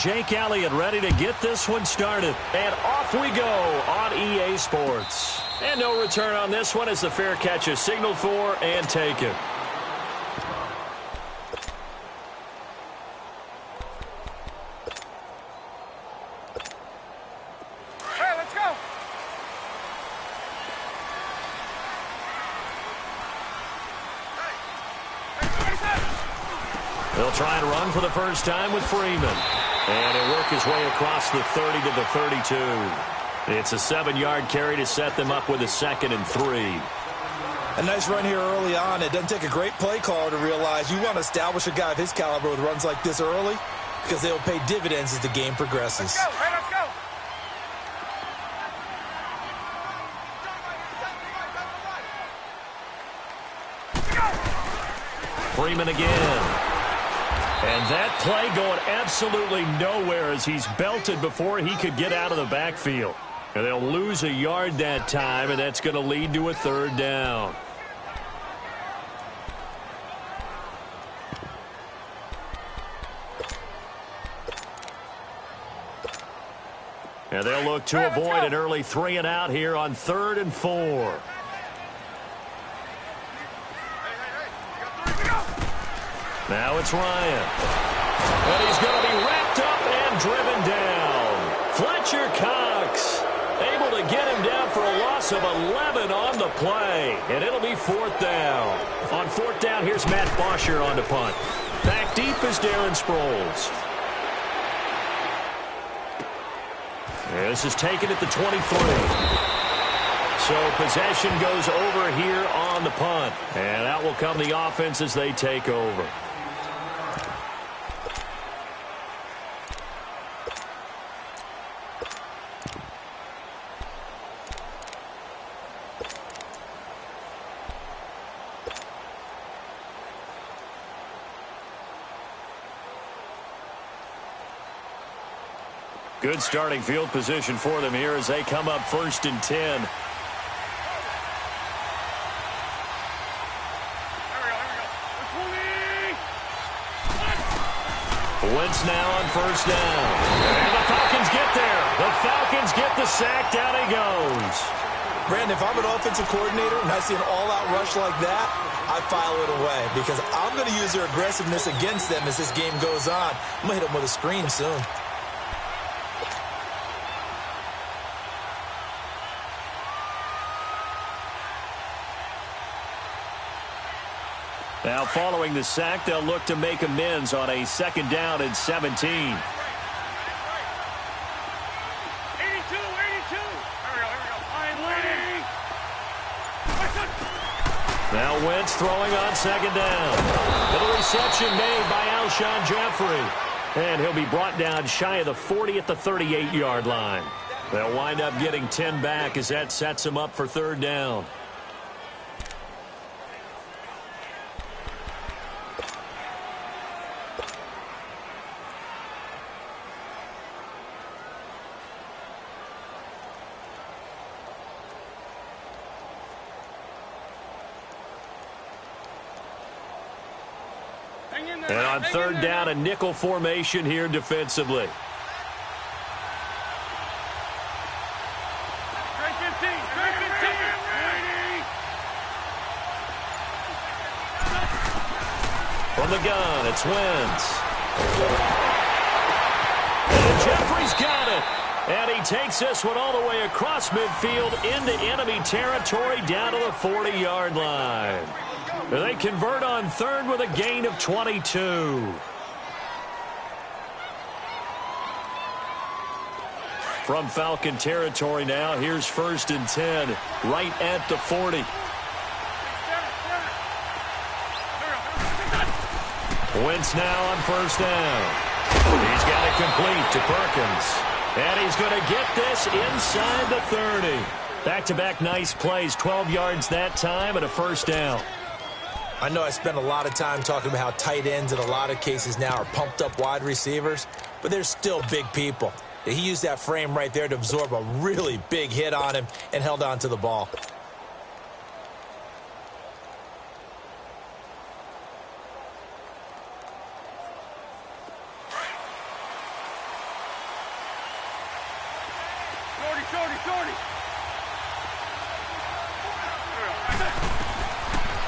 Jake Elliott ready to get this one started. And off we go on EA Sports. And no return on this one as the fair catch is signaled for and taken. They'll try and run for the first time with Freeman. And he'll work his way across the 30 to the 32. It's a 7-yard carry to set them up with a 2nd and 3. A nice run here early on. It doesn't take a great play caller to realize you want to establish a guy of his caliber with runs like this early because they'll pay dividends as the game progresses. Let's go. Hey, let's go. Freeman again. And that play going absolutely nowhere as he's belted before he could get out of the backfield. And they'll lose a yard that time, and that's going to lead to a 3rd down. And they'll look to avoid an early 3 and out here on 3rd and 4. Now it's Ryan. And he's going to be wrapped up and driven down. Fletcher Cox able to get him down for a loss of 11 on the play. And it'll be 4th down. On 4th down, here's Matt Bosher on the punt. Back deep is Darren Sproles. And this is taken at the 23. So possession goes over here on the punt. And out will come the offense as they take over. Good starting field position for them here as they come up 1st and 10. Wentz now on 1st down. And the Falcons get there. The Falcons get the sack. Down he goes. Brandon, if I'm an offensive coordinator and I see an all-out rush like that, I file it away because I'm going to use their aggressiveness against them as this game goes on. I'm going to hit them with a screen soon. Now, following the sack, they'll look to make amends on a 2nd down and 17. 82, 82. Now Wentz throwing on 2nd down. Little reception made by Alshon Jeffrey. And he'll be brought down shy of the 40 at the 38-yard line. They'll wind up getting 10 back as that sets him up for 3rd down. And on 3rd down, a nickel formation here defensively. From the gun, it's Wentz. And Jeffrey's got it. And he takes this one all the way across midfield into enemy territory down to the 40-yard line. They convert on 3rd with a gain of 22. From Falcon territory now, here's 1st and 10, right at the 40. Wentz now on 1st down. He's got it complete to Perkins. And he's going to get this inside the 30. Back-to-back nice plays, 12 yards that time and a 1st down. I know I spent a lot of time talking about how tight ends in a lot of cases now are pumped up wide receivers, but they're still big people. He used that frame right there to absorb a really big hit on him and held on to the ball.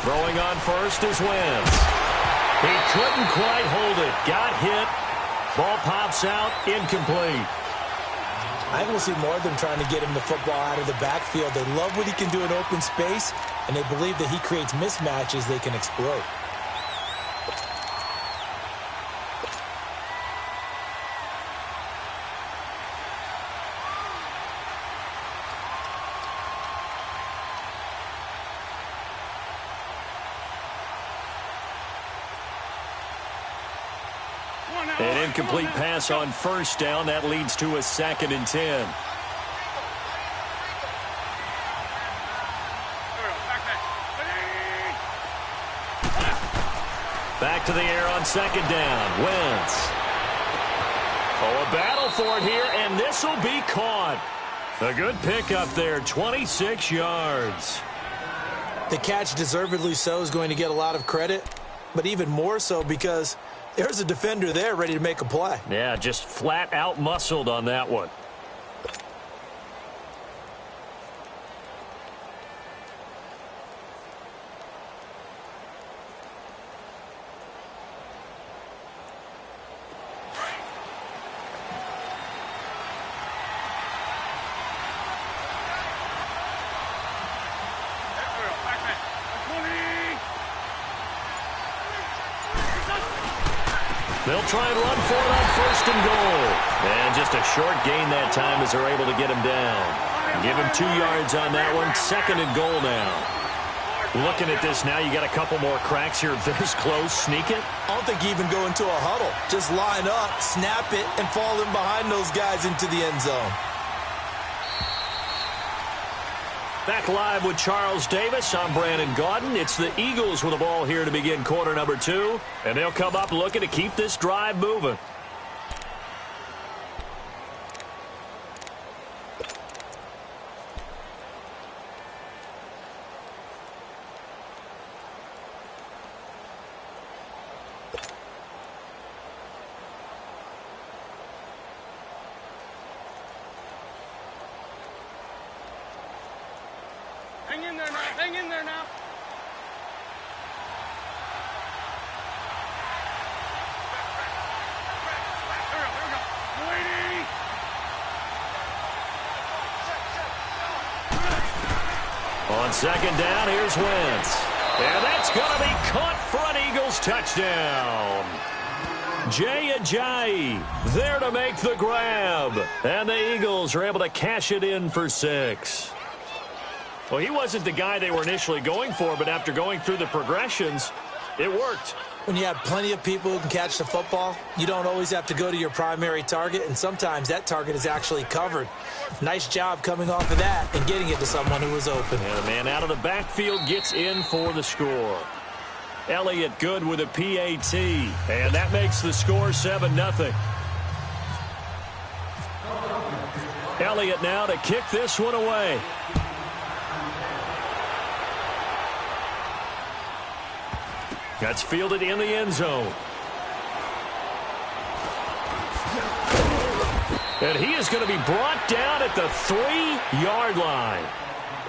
Throwing on first is Wentz. He couldn't quite hold it. Got hit. Ball pops out. Incomplete. I think we'll see more of them trying to get him the football out of the backfield. They love what he can do in open space, and they believe that he creates mismatches they can exploit. An incomplete pass on first down. That leads to a 2nd and 10. Back to the air on 2nd down. Wentz. Oh, a battle for it here, and this will be caught. A good pickup there, 26 yards. The catch, deservedly so, is going to get a lot of credit, but even more so because there's a defender there ready to make a play. Yeah, just flat out muscled on that one. They'll try and run for it on 1st and goal. And just a short gain that time as they're able to get him down. Give him 2 yards on that one. 2nd and goal now. Looking at this now, you got a couple more cracks here. This close. Sneak it. I don't think you even go into a huddle. Just line up, snap it, and fall in behind those guys into the end zone. Back live with Charles Davis. I'm Brandon Gaudin. It's the Eagles with the ball here to begin quarter number 2. And they'll come up looking to keep this drive moving. Hang in there now. Hang in there now. On 2nd down, here's Wentz. And that's going to be caught for an Eagles touchdown. Jay Ajayi there to make the grab. And the Eagles are able to cash it in for 6. Well, he wasn't the guy they were initially going for, but after going through the progressions, it worked. When you have plenty of people who can catch the football, you don't always have to go to your primary target, and sometimes that target is actually covered. Nice job coming off of that and getting it to someone who was open. And the man out of the backfield gets in for the score. Elliott good with a PAT, and that makes the score 7-0. Elliott now to kick this one away. That's fielded in the end zone. And he is going to be brought down at the 3-yard line.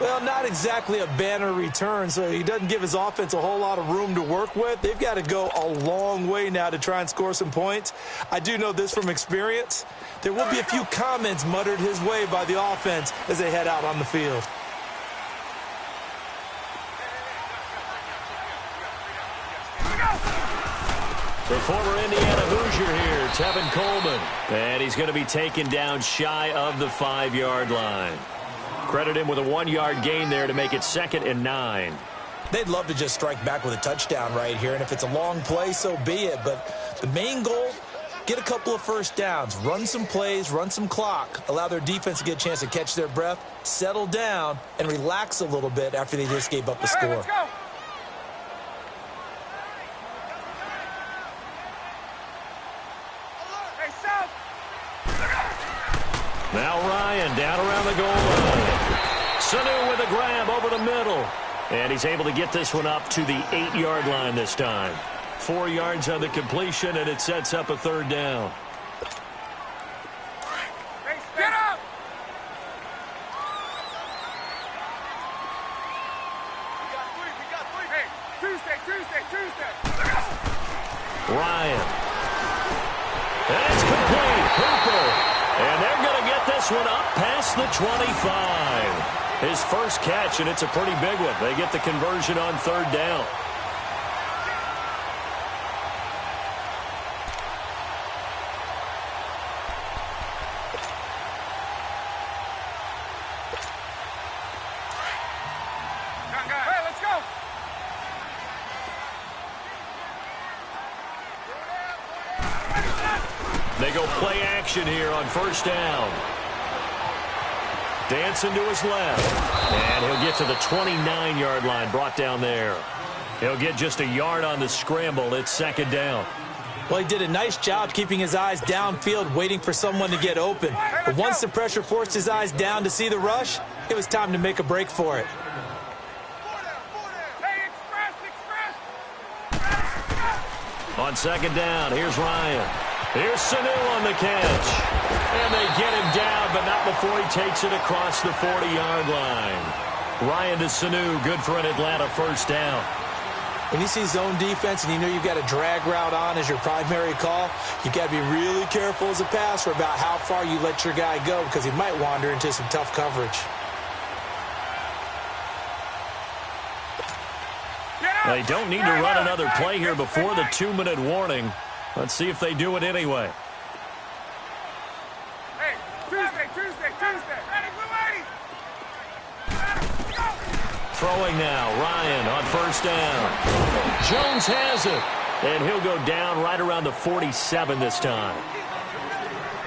Well, not exactly a banner return, so he doesn't give his offense a whole lot of room to work with. They've got to go a long way now to try and score some points. I do know this from experience. There will be a few comments muttered his way by the offense as they head out on the field. The former Indiana Hoosier here, Tevin Coleman. And he's going to be taken down shy of the 5-yard line. Credit him with a 1-yard gain there to make it 2nd and 9. They'd love to just strike back with a touchdown right here, and if it's a long play, so be it. But the main goal, get a couple of first downs, run some plays, run some clock, allow their defense to get a chance to catch their breath, settle down, and relax a little bit after they just gave up the score. Let's go. Now Ryan down around the goal line. Sanu with a grab over the middle. And he's able to get this one up to the 8-yard line this time. 4 yards on the completion, and it sets up a 3rd down. Get up! Ryan. And it's complete. Hooper. And they're going to get this one up past the 25. His first catch, and it's a pretty big one. They get the conversion on third down. Hey, let's go. They go play action here on first down. Dancing to his left. And he'll get to the 29-yard line, brought down there. He'll get just a yard on the scramble. It's second down. Well, he did a nice job keeping his eyes downfield, waiting for someone to get open. But once the pressure forced his eyes down to see the rush, it was time to make a break for it. Hey, express. On second down, here's Ryan. Here's Sanu on the catch. And they get him down, but not before he takes it across the 40-yard line. Ryan to Sanu, good for an Atlanta first down. When you see zone defense and you know you've got a drag route on as your primary call, you've got to be really careful as a passer about how far you let your guy go because he might wander into some tough coverage. They don't need to run another play here before the 2-minute warning. Let's see if they do it anyway. Hey, Tuesday. Ready, Blue 80. Throwing now, Ryan on first down. Jones has it, and he'll go down right around the 47 this time.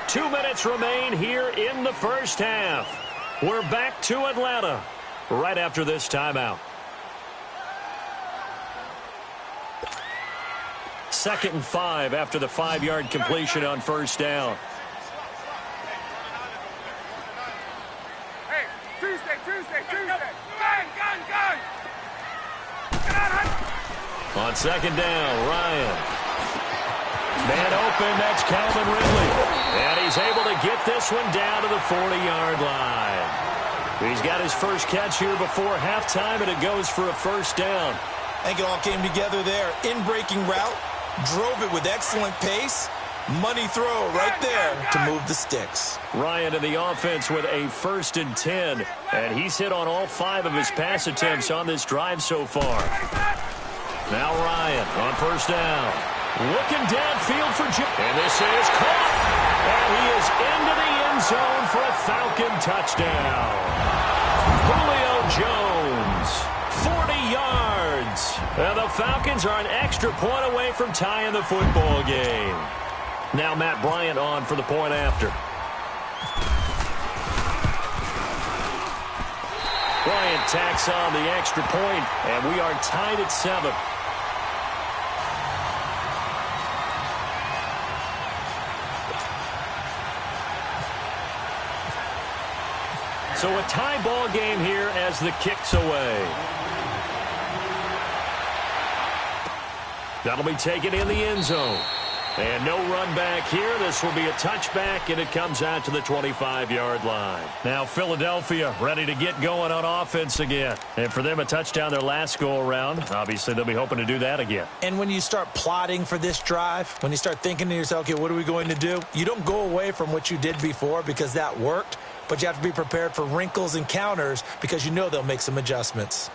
2 minutes remain here in the first half. We're back to Atlanta right after this timeout. 2nd and 5 after the 5-yard completion on first down. Hey, Tuesday. Gun. On second down, Ryan. Man open, that's Calvin Ridley. And he's able to get this one down to the 40-yard line. He's got his first catch here before halftime, and it goes for a first down. I think it all came together there. In-breaking route, drove it with excellent pace. Money throw right there to move the sticks. Ryan in the offense with a 1st and 10. And he's hit on all 5 of his pass attempts on this drive so far. Now Ryan on first down. Looking downfield for Jim. And this is caught. And he is into the end zone for a Falcon touchdown. Julio Jones, 40 yards. And the Falcons are an extra point away from tying the football game. Now Matt Bryant on for the point after. Bryant tacks on the extra point, and we are tied at 7. So a tie ball game here as the kick's away. That'll be taken in the end zone. And no run back here. This will be a touchback, and it comes out to the 25-yard line. Now Philadelphia ready to get going on offense again. And for them, a touchdown their last go-around. Obviously, they'll be hoping to do that again. And when you start plotting for this drive, when you start thinking to yourself, okay, what are we going to do? You don't go away from what you did before because that worked, but you have to be prepared for wrinkles and counters because you know they'll make some adjustments.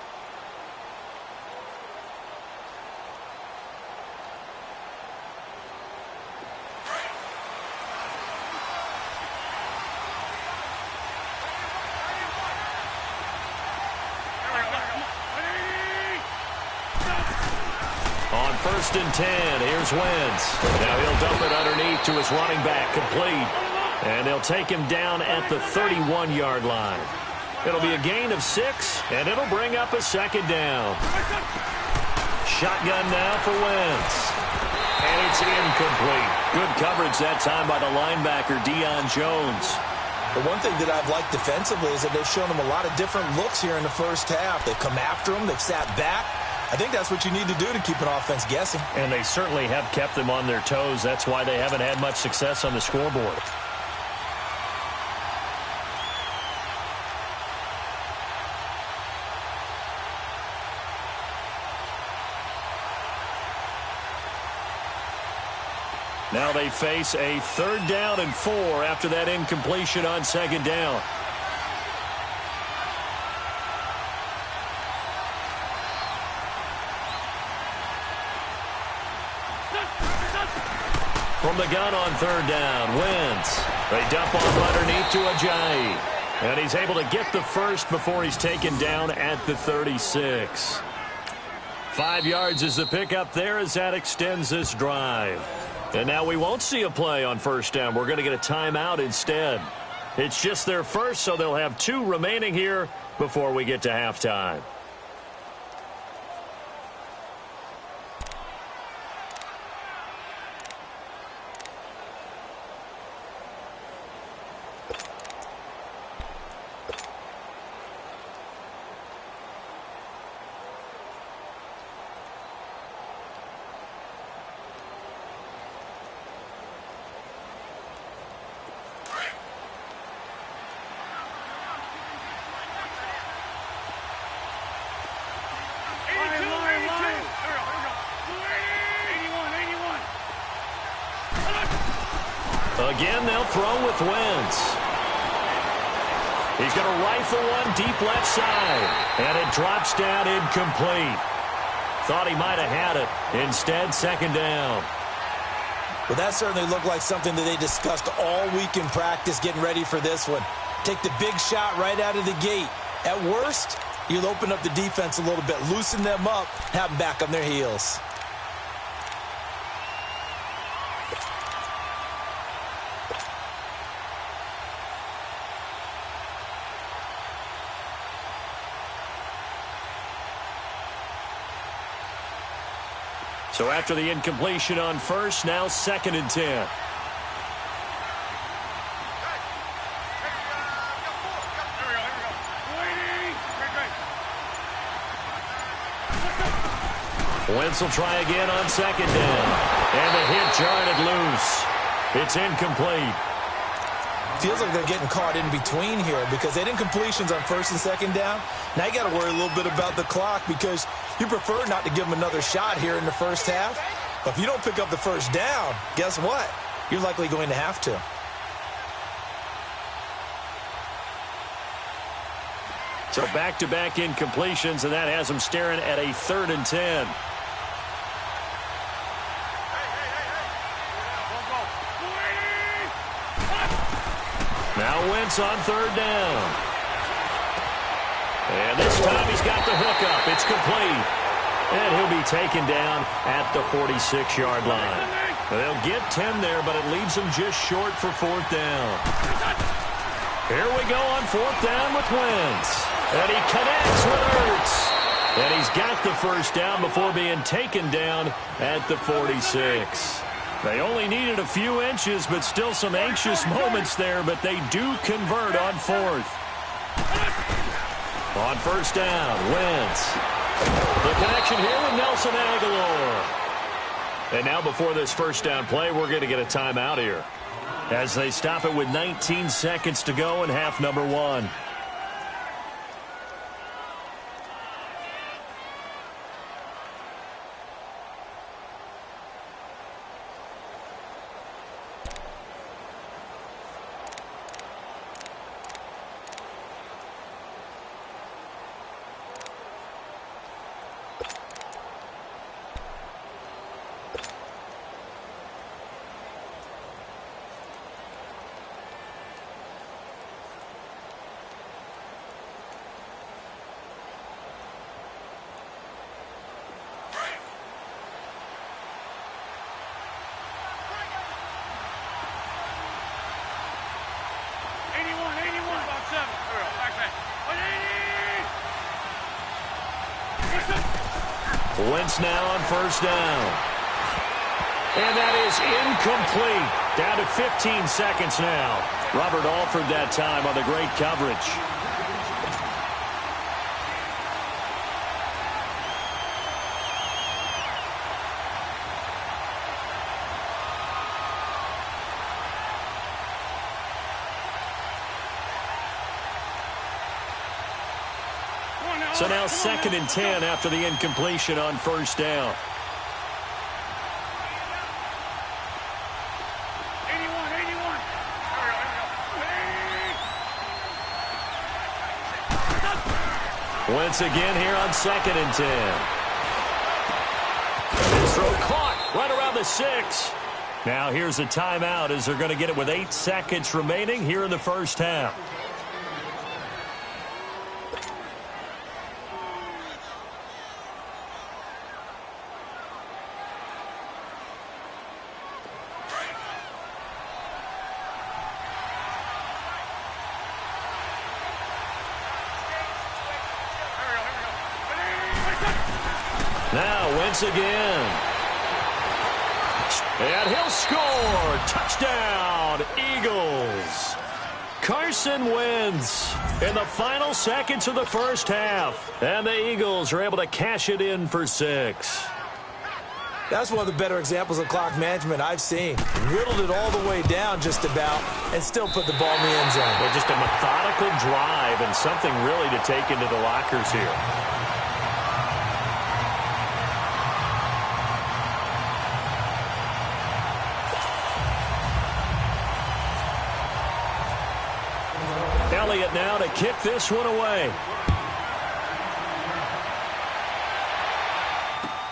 On 1st and 10, here's Wentz. Now he'll dump it underneath to his running back, complete. And they'll take him down at the 31-yard line. It'll be a gain of 6, and it'll bring up a second down. Shotgun now for Wentz. And it's incomplete. Good coverage that time by the linebacker, Deion Jones. The one thing that I've liked defensively is that they've shown him a lot of different looks here in the first half. They've come after him. They've sat back. I think that's what you need to do to keep an offense guessing. And they certainly have kept them on their toes. That's why they haven't had much success on the scoreboard. Now they face a 3rd down and 4 after that incompletion on 2nd down. From the gun on 3rd down, Wentz. They dump off underneath to Ajayi. And he's able to get the first before he's taken down at the 36. 5 yards is the pickup there as that extends this drive. And now we won't see a play on 1st down. We're going to get a timeout instead. It's just their first, so they'll have 2 remaining here before we get to halftime. Again, they'll throw with Wentz. He's going to rifle one deep left side, and it drops down incomplete. Thought he might have had it. Instead, 2nd down. Well, that certainly looked like something that they discussed all week in practice getting ready for this one. Take the big shot right out of the gate. At worst, you'll open up the defense a little bit, loosen them up, have them back on their heels. So after the incompletion on 1st, now 2nd and 10. Wentz will try again on 2nd down. And the hit jarred it loose. It's incomplete. Feels like they're getting caught in between here because they had incompletions on 1st and 2nd down. Now you got to worry a little bit about the clock because you prefer not to give them another shot here in the 1st half. But if you don't pick up the 1st down, guess what? You're likely going to have to. So back-to-back incompletions, and that has them staring at a 3rd and 10. Now Wentz on 3rd down. And this time he's got the hookup. It's complete. And he'll be taken down at the 46-yard line. They'll get 10 there, but it leaves them just short for 4th down. Here we go on 4th down with Wentz. And he connects with Ertz. And he's got the 1st down before being taken down at the 46. They only needed a few inches, but still some anxious moments there, but they do convert on 4th. On 1st down, Wentz. The connection here with Nelson Aguilar. And now before this 1st down play, we're going to get a timeout here as they stop it with 19 seconds to go in half number 1. Wentz now on 1st down. And that is incomplete. Down to 15 seconds now. Robert Alford that time on the great coverage. So now 2nd and 10 after the incompletion on 1st down. Wentz again here on 2nd and 10. This throw caught right around the 6. Now here's a timeout as they're going to get it with 8 seconds remaining here in the first half. Now Wentz again. And he'll score. Touchdown, Eagles. Carson Wentz in the final seconds of the first half. And the Eagles are able to cash it in for 6. That's one of the better examples of clock management I've seen. Whittled it all the way down just about and still put the ball in the end zone. Well, just a methodical drive and something really to take into the lockers here. Elliott now to kick this one away.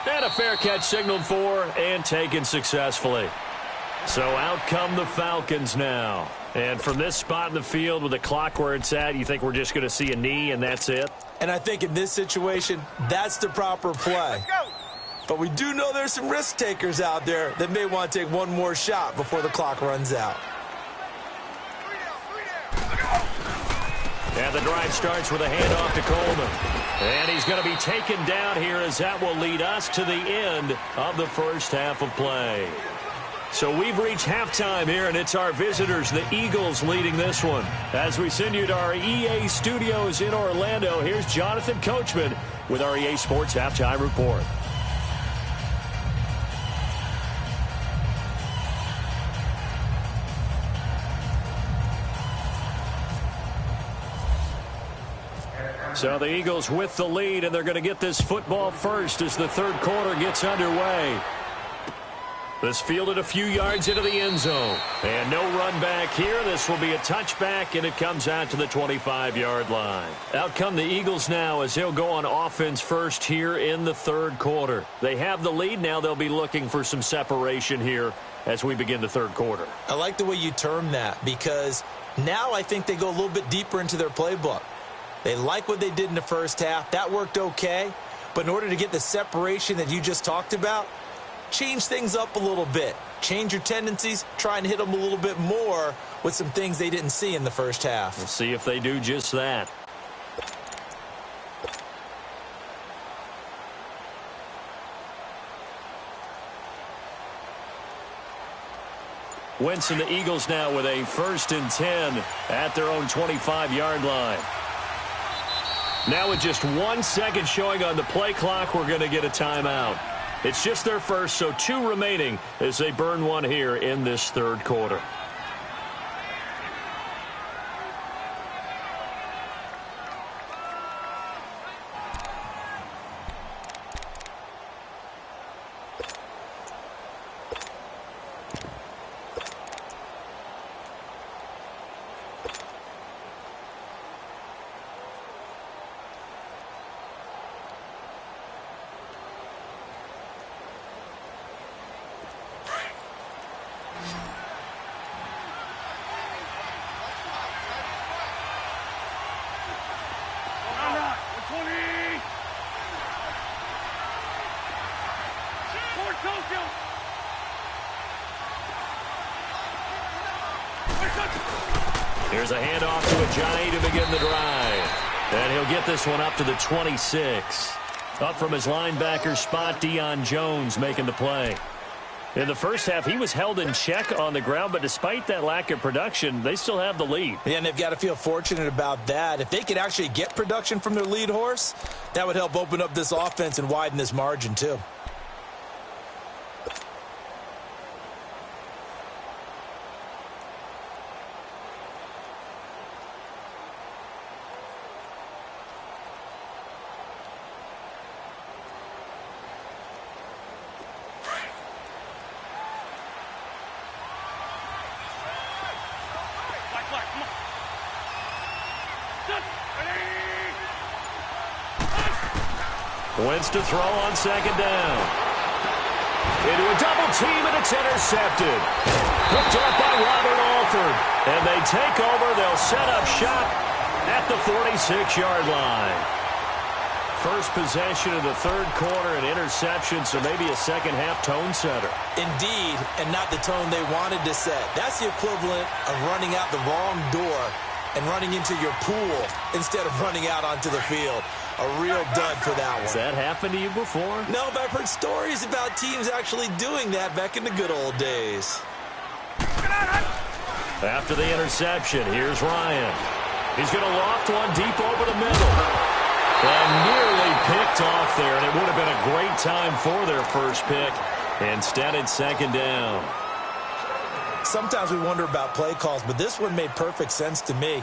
And a fair catch signaled for and taken successfully. So out come the Falcons now. And from this spot in the field with the clock where it's at, you think we're just going to see a knee and that's it? And I think in this situation, that's the proper play. But we do know there's some risk takers out there that may want to take one more shot before the clock runs out. And the drive starts with a handoff to Coleman. And he's going to be taken down here as that will lead us to the end of the first half of play. So we've reached halftime here, and it's our visitors, the Eagles, leading this one. As we send you to our EA studios in Orlando, here's Jonathan Coachman with our EA Sports Halftime Report. So the Eagles with the lead, and they're going to get this football first as the third quarter gets underway. This fielded a few yards into the end zone. And no run back here. This will be a touchback, and it comes out to the 25-yard line. Out come the Eagles now as they'll go on offense first here in the third quarter. They have the lead. Now they'll be looking for some separation here as we begin the third quarter. I like the way you term that because now I think they go a little bit deeper into their playbook. They like what they did in the first half. That worked okay. But in order to get the separation that you just talked about, change things up a little bit. Change your tendencies. Try and hit them a little bit more with some things they didn't see in the first half. We'll see if they do just that. Wentz and the Eagles now with a 1st and 10 at their own 25-yard line. Now with just 1 second showing on the play clock, we're going to get a timeout. It's just their first, so 2 remaining as they burn one here in this third quarter. Here's a handoff to Ajayi to begin the drive. And he'll get this one up to the 26. Up from his linebacker spot, Deion Jones making the play. In the first half, he was held in check on the ground, but despite that lack of production, they still have the lead. Yeah, and they've got to feel fortunate about that. If they could actually get production from their lead horse, that would help open up this offense and widen this margin too. Wentz to throw on second down. Into a double team, and it's intercepted. Picked up by Robert Alford. And they take over. They'll set up shop at the 46-yard line. First possession of the third quarter, an interception, so maybe a second-half tone setter. Indeed, and not the tone they wanted to set. That's the equivalent of running out the wrong door and running into your pool instead of running out onto the field. A real dud for that one. Has that happened to you before? No, but I've heard stories about teams actually doing that back in the good old days. After the interception, here's Ryan. He's going to loft one deep over the middle. And nearly picked off there, and it would have been a great time for their first pick. Instead, it's second down. Sometimes we wonder about play calls, but this one made perfect sense to me.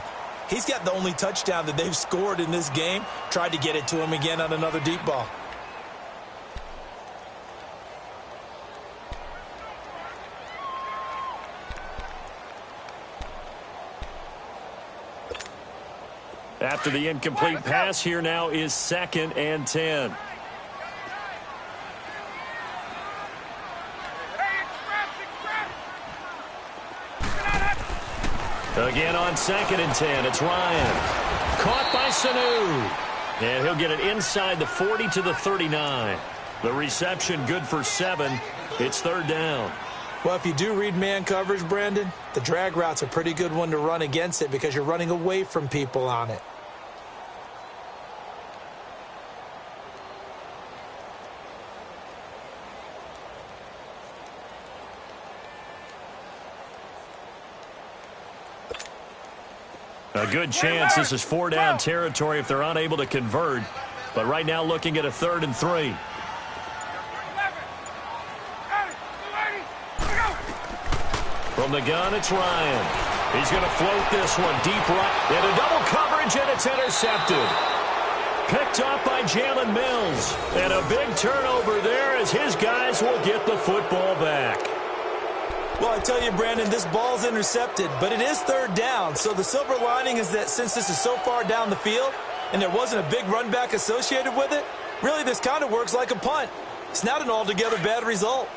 He's got the only touchdown that they've scored in this game. Tried to get it to him again on another deep ball. After the incomplete pass, here now is 2nd and 10. Again on 2nd and 10, it's Ryan. Caught by Sanu. And he'll get it inside the 40 to the 39. The reception good for 7. It's third down. Well, if you do read man coverage, Brandon, the drag route's a pretty good one to run against it because you're running away from people on it. A good chance this is 4-down territory if they're unable to convert. But right now looking at a 3rd and 3. From the gun, it's Ryan. He's going to float this one deep right. Into double coverage, and it's intercepted. Picked up by Jalen Mills. And a big turnover there as his guys will get the football back. Well, I tell you, Brandon, this ball's intercepted, but it is 3rd down. So the silver lining is that since this is so far down the field and there wasn't a big run back associated with it, really this kind of works like a punt. It's not an altogether bad result.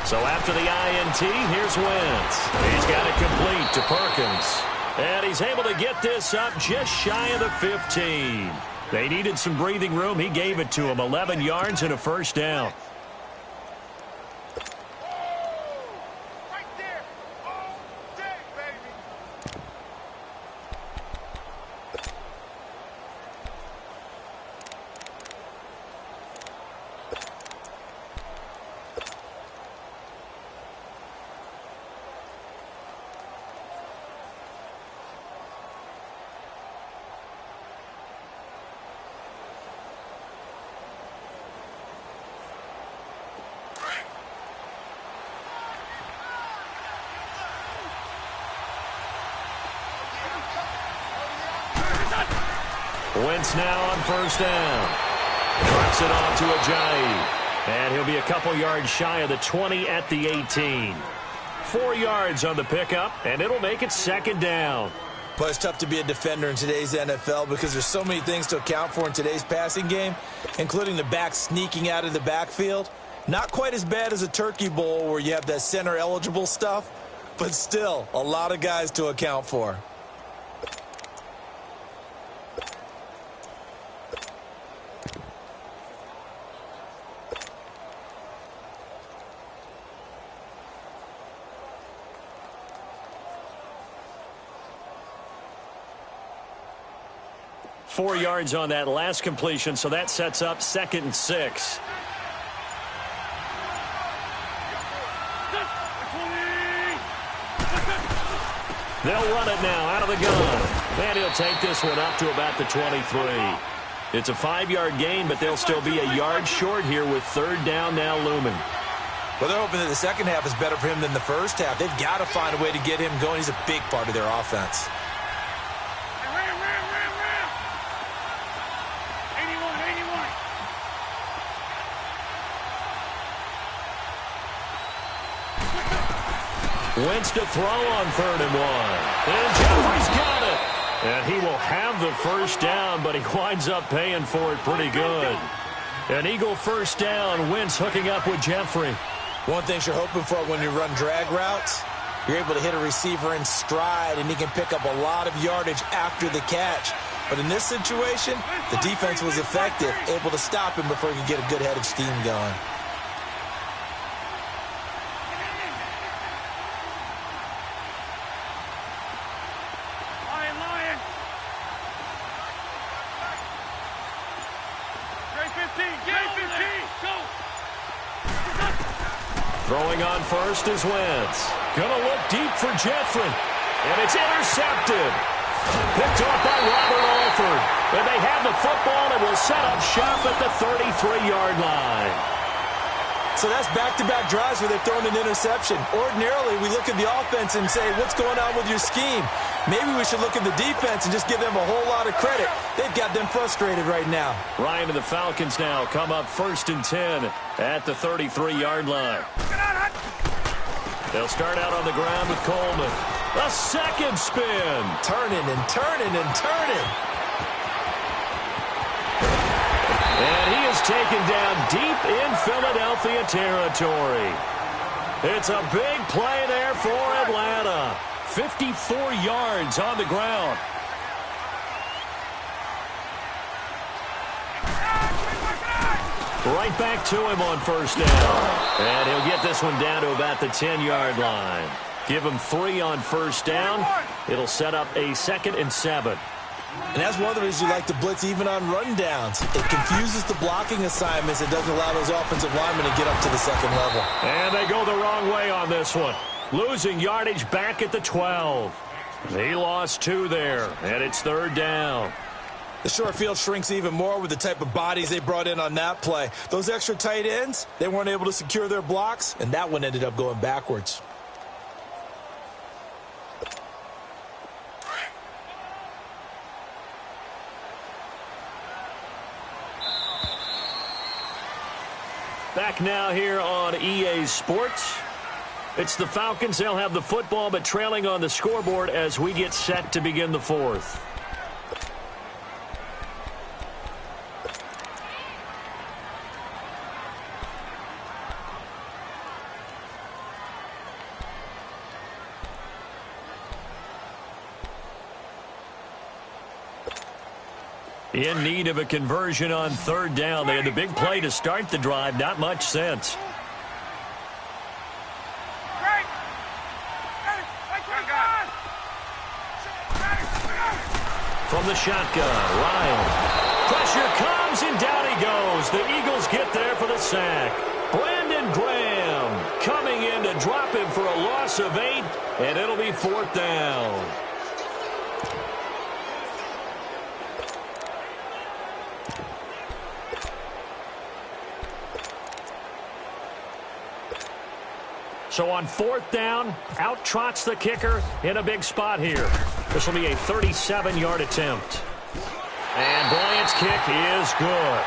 So after the INT, here's Wentz. He's got it complete to Perkins. And he's able to get this up just shy of the 15. They needed some breathing room. He gave it to him. 11 yards and a first down. Right there. All day, baby. Wentz now on first down. Drops it off to Ajayi. And he'll be a couple yards shy of the 20 at the 18. 4 yards on the pickup, and it'll make it second down. But it's tough to be a defender in today's NFL because there's so many things to account for in today's passing game, including the back sneaking out of the backfield. Not quite as bad as a turkey bowl where you have that center-eligible stuff, but still a lot of guys to account for. Four yards on that last completion, so that sets up 2nd and 6. They'll run it now out of the gun. And he'll take this one up to about the 23. It's a 5-yard gain, but they'll still be a yard short here with 3rd down now looming. Well, they're hoping that the second half is better for him than the first half. They've got to find a way to get him going. He's a big part of their offense. Wentz to throw on 3rd and 1. And Jeffrey's got it. And he will have the first down, but he winds up paying for it pretty good. An Eagle first down. Wentz hooking up with Jeffrey. One thing you're hoping for when you run drag routes, you're able to hit a receiver in stride, and he can pick up a lot of yardage after the catch. But in this situation, the defense was effective, able to stop him before he could get a good head of steam going. Lion. J15, go. Throwing on first is Wentz. Gonna look deep for Jeffrey. And it's intercepted. Picked off by Robert Alford. And they have the football and will set up shop at the 33-yard line. So that's back-to-back drives where they're throwing an interception. Ordinarily, we look at the offense and say, what's going on with your scheme? Maybe we should look at the defense and just give them a whole lot of credit. They've got them frustrated right now. Ryan and the Falcons now come up 1st and 10 at the 33-yard line. They'll start out on the ground with Coleman. A second spin. Turning and turning and turning. And he is taken down deep in Philadelphia territory. It's a big play there for Atlanta. 54 yards on the ground. Right back to him on first down. And he'll get this one down to about the 10-yard line. Give him 3 on first down. It'll set up a 2nd and 7. And that's one of the reasons you like to blitz even on rundowns. It confuses the blocking assignments. It doesn't allow those offensive linemen to get up to the second level. And they go the wrong way on this one. Losing yardage back at the 12. He lost 2 there, and it's 3rd down. The short field shrinks even more with the type of bodies they brought in on that play. Those extra tight ends, they weren't able to secure their blocks, and that one ended up going backwards. Back now here on EA Sports. It's the Falcons. They'll have the football, but trailing on the scoreboard as we get set to begin the 4th. In need of a conversion on 3rd down. They had the big play to start the drive. Not much sense. From the shotgun, Ryan. Pressure comes, and down he goes. The Eagles get there for the sack. Brandon Graham coming in to drop him for a loss of 8, and it'll be 4th down. So on 4th down, out trots the kicker in a big spot here. This will be a 37-yard attempt. And Bryant's kick is good.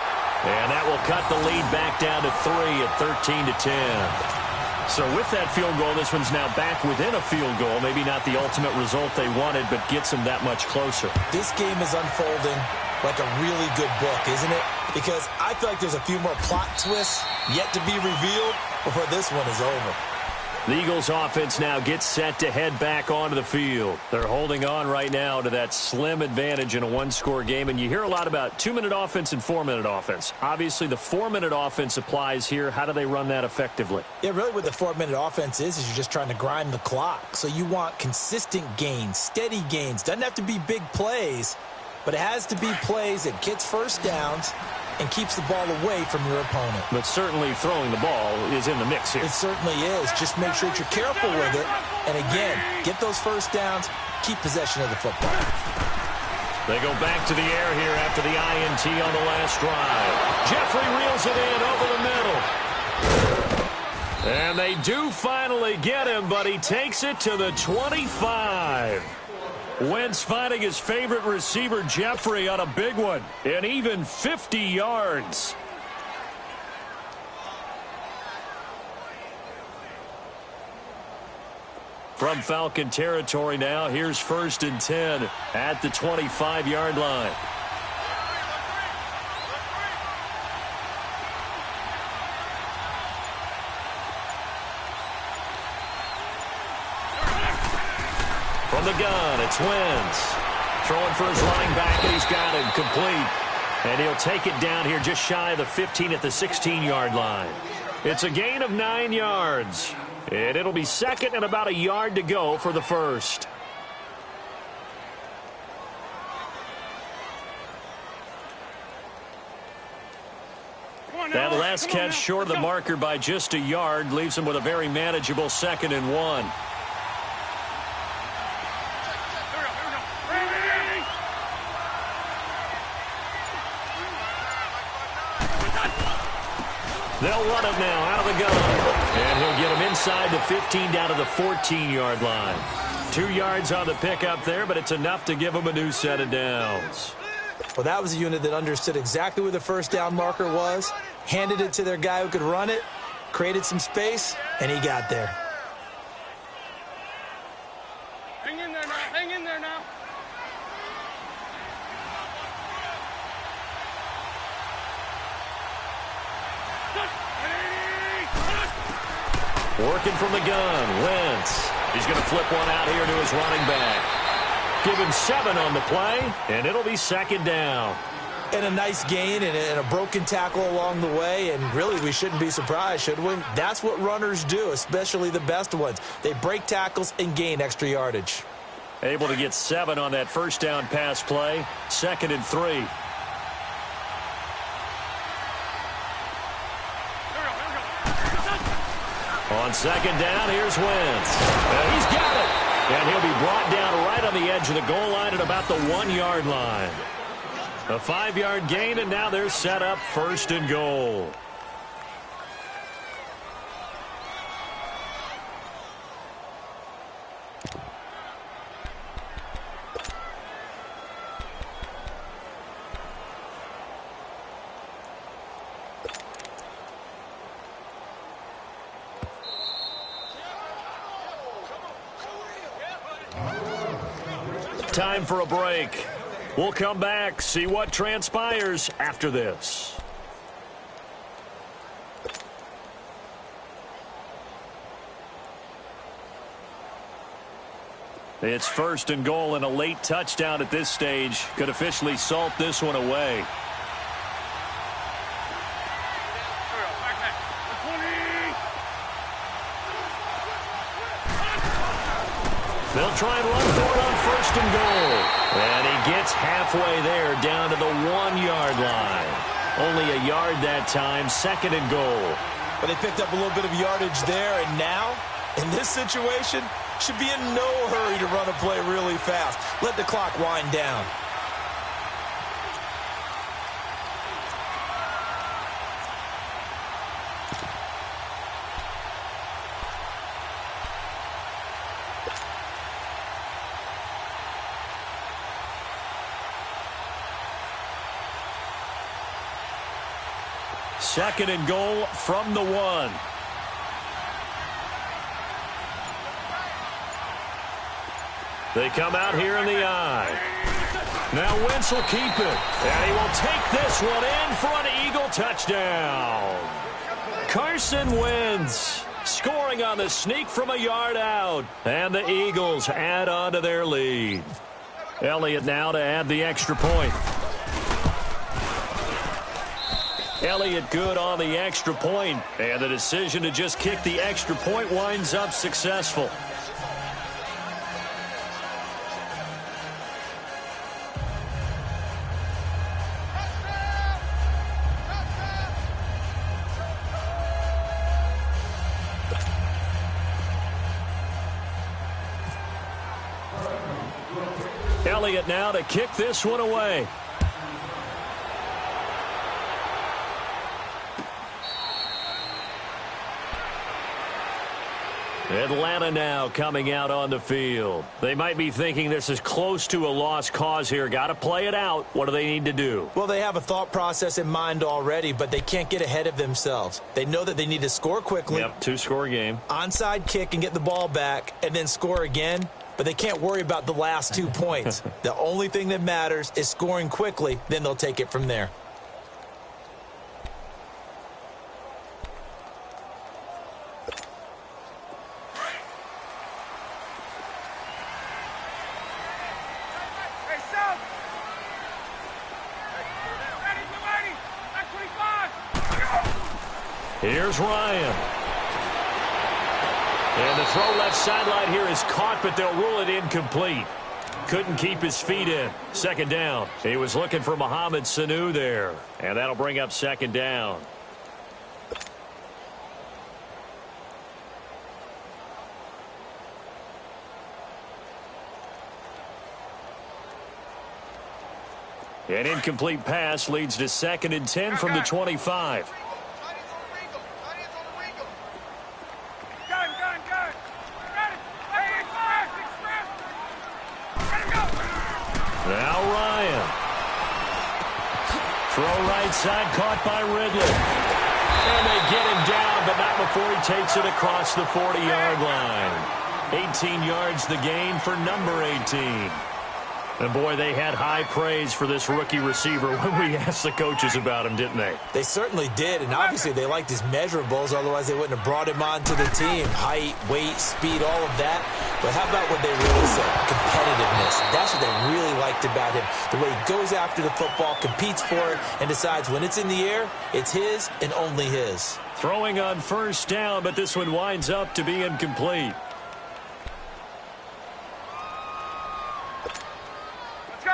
And that will cut the lead back down to 3 at 13-10. So with that field goal, this one's now back within a field goal. Maybe not the ultimate result they wanted, but gets them that much closer. This game is unfolding like a really good book, isn't it? Because I feel like there's a few more plot twists yet to be revealed before this one is over. The Eagles offense now gets set to head back onto the field. They're holding on right now to that slim advantage in a one-score game. And you hear a lot about 2-minute offense and 4-minute offense. Obviously, the 4-minute offense applies here. How do they run that effectively? Yeah, really what the 4-minute offense is you're just trying to grind the clock. So you want consistent gains, steady gains. Doesn't have to be big plays, but it has to be plays that gets first downs and keeps the ball away from your opponent. But certainly throwing the ball is in the mix here. It certainly is. Just make sure that you're careful with it. And again, get those first downs, keep possession of the football. They go back to the air here after the INT on the last drive. Jeffrey reels it in over the middle. And they do finally get him, but he takes it to the 25. Wentz finding his favorite receiver, Jeffrey, on a big one. And even 50 yards. From Falcon territory now, here's 1st and 10 at the 25-yard line. From the gun, it's Wentz. Throwing for his running back, and he's got it complete. And he'll take it down here just shy of the 15 at the 16-yard line. It's a gain of 9 yards. And it'll be 2nd and about a yard to go for the first. That last catch short of the marker by just a yard leaves him with a very manageable 2nd and 1. They'll run it now out of the gun. And he'll get him inside the 15 down to the 14-yard line. 2 yards on the pickup there, but it's enough to give him a new set of downs. Well, that was a unit that understood exactly where the first down marker was, handed it to their guy who could run it, created some space, and he got there. Hang in there now. Hang in there now. Working from the gun, Wentz. He's going to flip one out here to his running back. Give him 7 on the play, and it'll be 2nd down. And a nice gain and a broken tackle along the way, and really we shouldn't be surprised, should we? That's what runners do, especially the best ones. They break tackles and gain extra yardage. Able to get 7 on that first down pass play, 2nd and 3. On 2nd down, here's Wentz. He's got it. And he'll be brought down right on the edge of the goal line at about the 1-yard line. A 5-yard gain, and now they're set up 1st and goal. Time for a break. We'll come back, see what transpires after this. It's 1st and goal, and a late touchdown at this stage could officially salt this one away. They'll try and run for it on 1st and goal. And he gets halfway there down to the 1-yard line. Only a yard that time, 2nd and goal. But they picked up a little bit of yardage there, and now, in this situation, should be in no hurry to run a play really fast. Let the clock wind down. Second and goal from the 1. They come out here in the eye. Now Wentz will keep it. And he will take this one in for an Eagle touchdown. Carson Wentz scoring on the sneak from a yard out. And the Eagles add on to their lead. Elliott now to add the extra point. Elliott good on the extra point, and the decision to just kick the extra point winds up successful. Elliott now to kick this one away. Atlanta now coming out on the field. They might be thinking this is close to a lost cause here. Got to play it out. What do they need to do? Well, they have a thought process in mind already, but they can't get ahead of themselves. They know that they need to score quickly. Yep, two-score game. Onside kick and get the ball back and then score again, but they can't worry about the last 2 points. The only thing that matters is scoring quickly, then they'll take it from there. Here's Ryan. And the throw left sideline here is caught, but they'll rule it incomplete. Couldn't keep his feet in. Second down. He was looking for Mohamed Sanu there. And that'll bring up second down. An incomplete pass leads to 2nd and 10 from the 25. Now Ryan. Throw right side, caught by Ridley. And they get him down, but not before he takes it across the 40-yard line. 18 yards the gain for number 18. And, boy, they had high praise for this rookie receiver when we asked the coaches about him, didn't they? They certainly did, and obviously they liked his measurables, otherwise they wouldn't have brought him onto the team. Height, weight, speed, all of that. But how about what they really said? Competitiveness. That's what they really liked about him. The way he goes after the football, competes for it, and decides when it's in the air, it's his and only his. Throwing on first down, but this one winds up to be incomplete.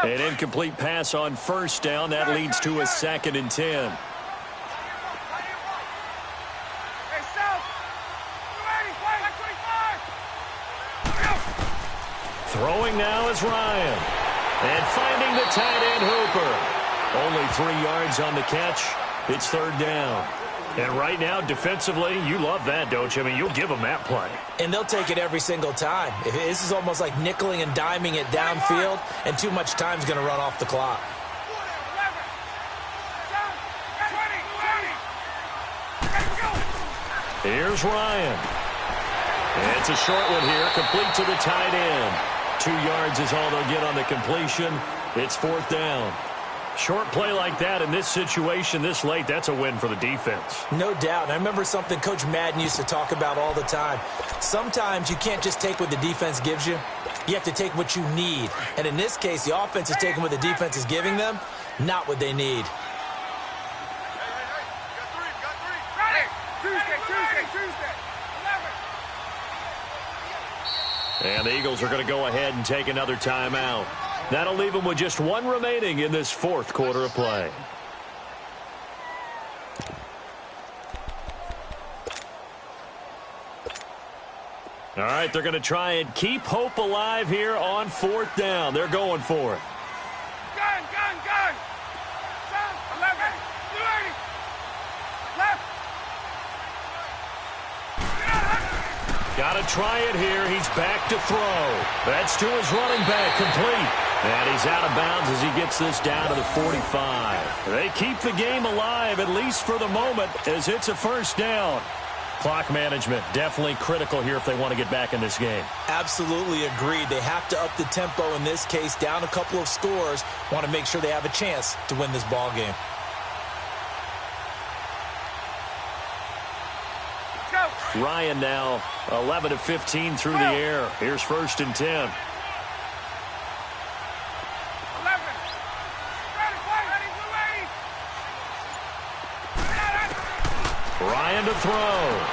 An incomplete pass on first down. That leads to a 2nd and 10. Throwing now is Ryan. And finding the tight end Hooper. Only 3 yards on the catch. It's third down. And right now, defensively, you love that, don't you? I mean, you'll give them that play. And they'll take it every single time. This is almost like nickeling and diming it downfield, and too much time's going to run off the clock. Here's Ryan. And it's a short one here, complete to the tight end. 2 yards is all they'll get on the completion. It's fourth down. Short play like that in this situation this late, that's a win for the defense. No doubt. And I remember something Coach Madden used to talk about all the time. Sometimes you can't just take what the defense gives you. You have to take what you need. And in this case, the offense is taking what the defense is giving them, not what they need. And the Eagles are going to go ahead and take another timeout. That'll leave them with just one remaining in this fourth quarter of play. All right, they're going to try and keep hope alive here on fourth down. They're going for it. Gun! 11, 280. Left. Got to try it here. He's back to throw. That's to his running back, complete. And he's out of bounds as he gets this down to the 45. They keep the game alive, at least for the moment, as it's a first down. Clock management definitely critical here if they want to get back in this game. Absolutely agreed. They have to up the tempo in this case, down a couple of scores. Want to make sure they have a chance to win this ball game. Ryan now 11 of 15 through the air. Here's 1st and 10. Ryan to throw.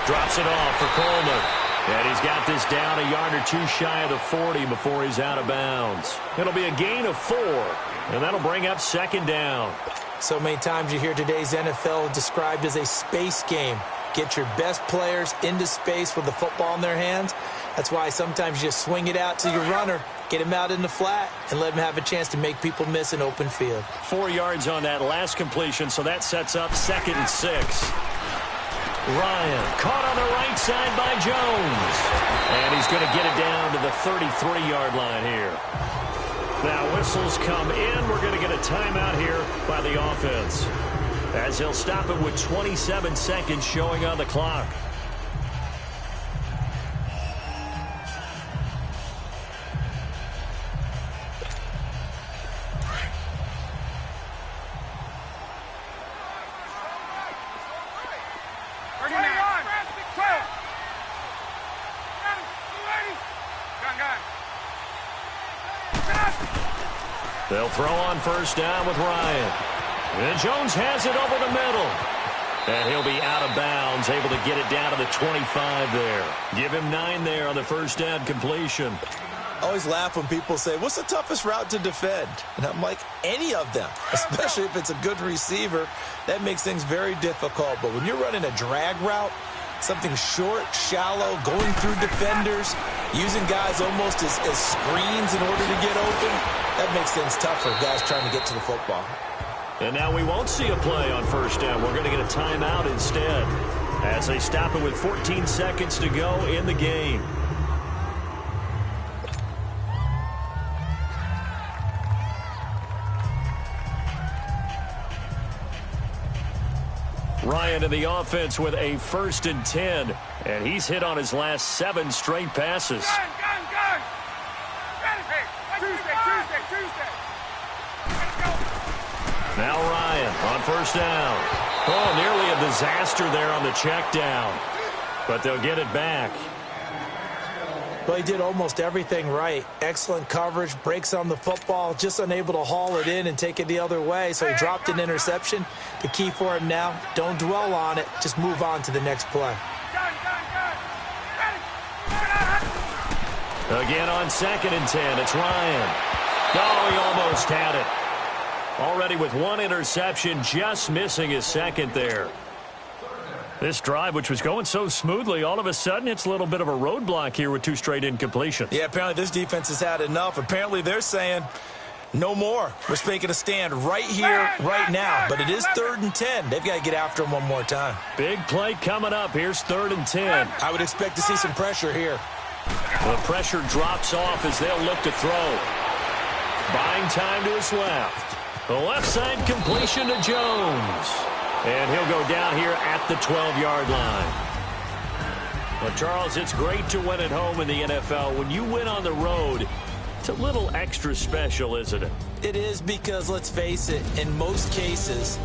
Drops it off for Coleman. And he's got this down a yard or two shy of the 40 before he's out of bounds. It'll be a gain of 4, and that'll bring up second down. So many times you hear today's NFL described as a space game. Get your best players into space with the football in their hands. That's why sometimes you just swing it out to your runner, get him out in the flat, and let him have a chance to make people miss an open field. 4 yards on that last completion, so that sets up 2nd and 6. Ryan caught on the right side by Jones. And he's going to get it down to the 33-yard line here. Now whistles come in. We're going to get a timeout here by the offense, as he'll stop it with 27 seconds showing on the clock. They'll throw on first down with Ryan. And Jones has it over the middle. And he'll be out of bounds, able to get it down to the 25 there. Give him 9 there on the first down completion. I always laugh when people say, what's the toughest route to defend? And I'm like, any of them, especially if it's a good receiver. That makes things very difficult. But when you're running a drag route, something short, shallow, going through defenders, using guys almost as screens in order to get open, that makes things tough for guys trying to get to the football. And now we won't see a play on first down. We're going to get a timeout instead, as they stop it with 14 seconds to go in the game. Ryan in the offense with a 1st and 10, and he's hit on his last 7 straight passes. Gun! Tuesday. Now Ryan on first down. Oh, nearly a disaster there on the check down, but they'll get it back. Well, he did almost everything right. Excellent coverage, breaks on the football, just unable to haul it in and take it the other way, so he dropped an interception. The key for him now, don't dwell on it, just move on to the next play. Again on 2nd and 10, it's Ryan. Oh, he almost had it. Already with 1 interception, just missing his 2nd there. This drive, which was going so smoothly, all of a sudden it's a little bit of a roadblock here with 2 straight incompletions. Yeah, apparently this defense has had enough. Apparently they're saying no more. We're making a stand right here, right now. But it is 3rd and 10. They've got to get after him one more time. Big play coming up. Here's 3rd and 10. I would expect to see some pressure here. The pressure drops off as they'll look to throw. Buying time to his left. The left side completion to Jones. And he'll go down here at the 12-yard line. Well, Charles, it's great to win at home in the NFL. When you win on the road, it's a little extra special, isn't it? It is, because, let's face it, in most cases,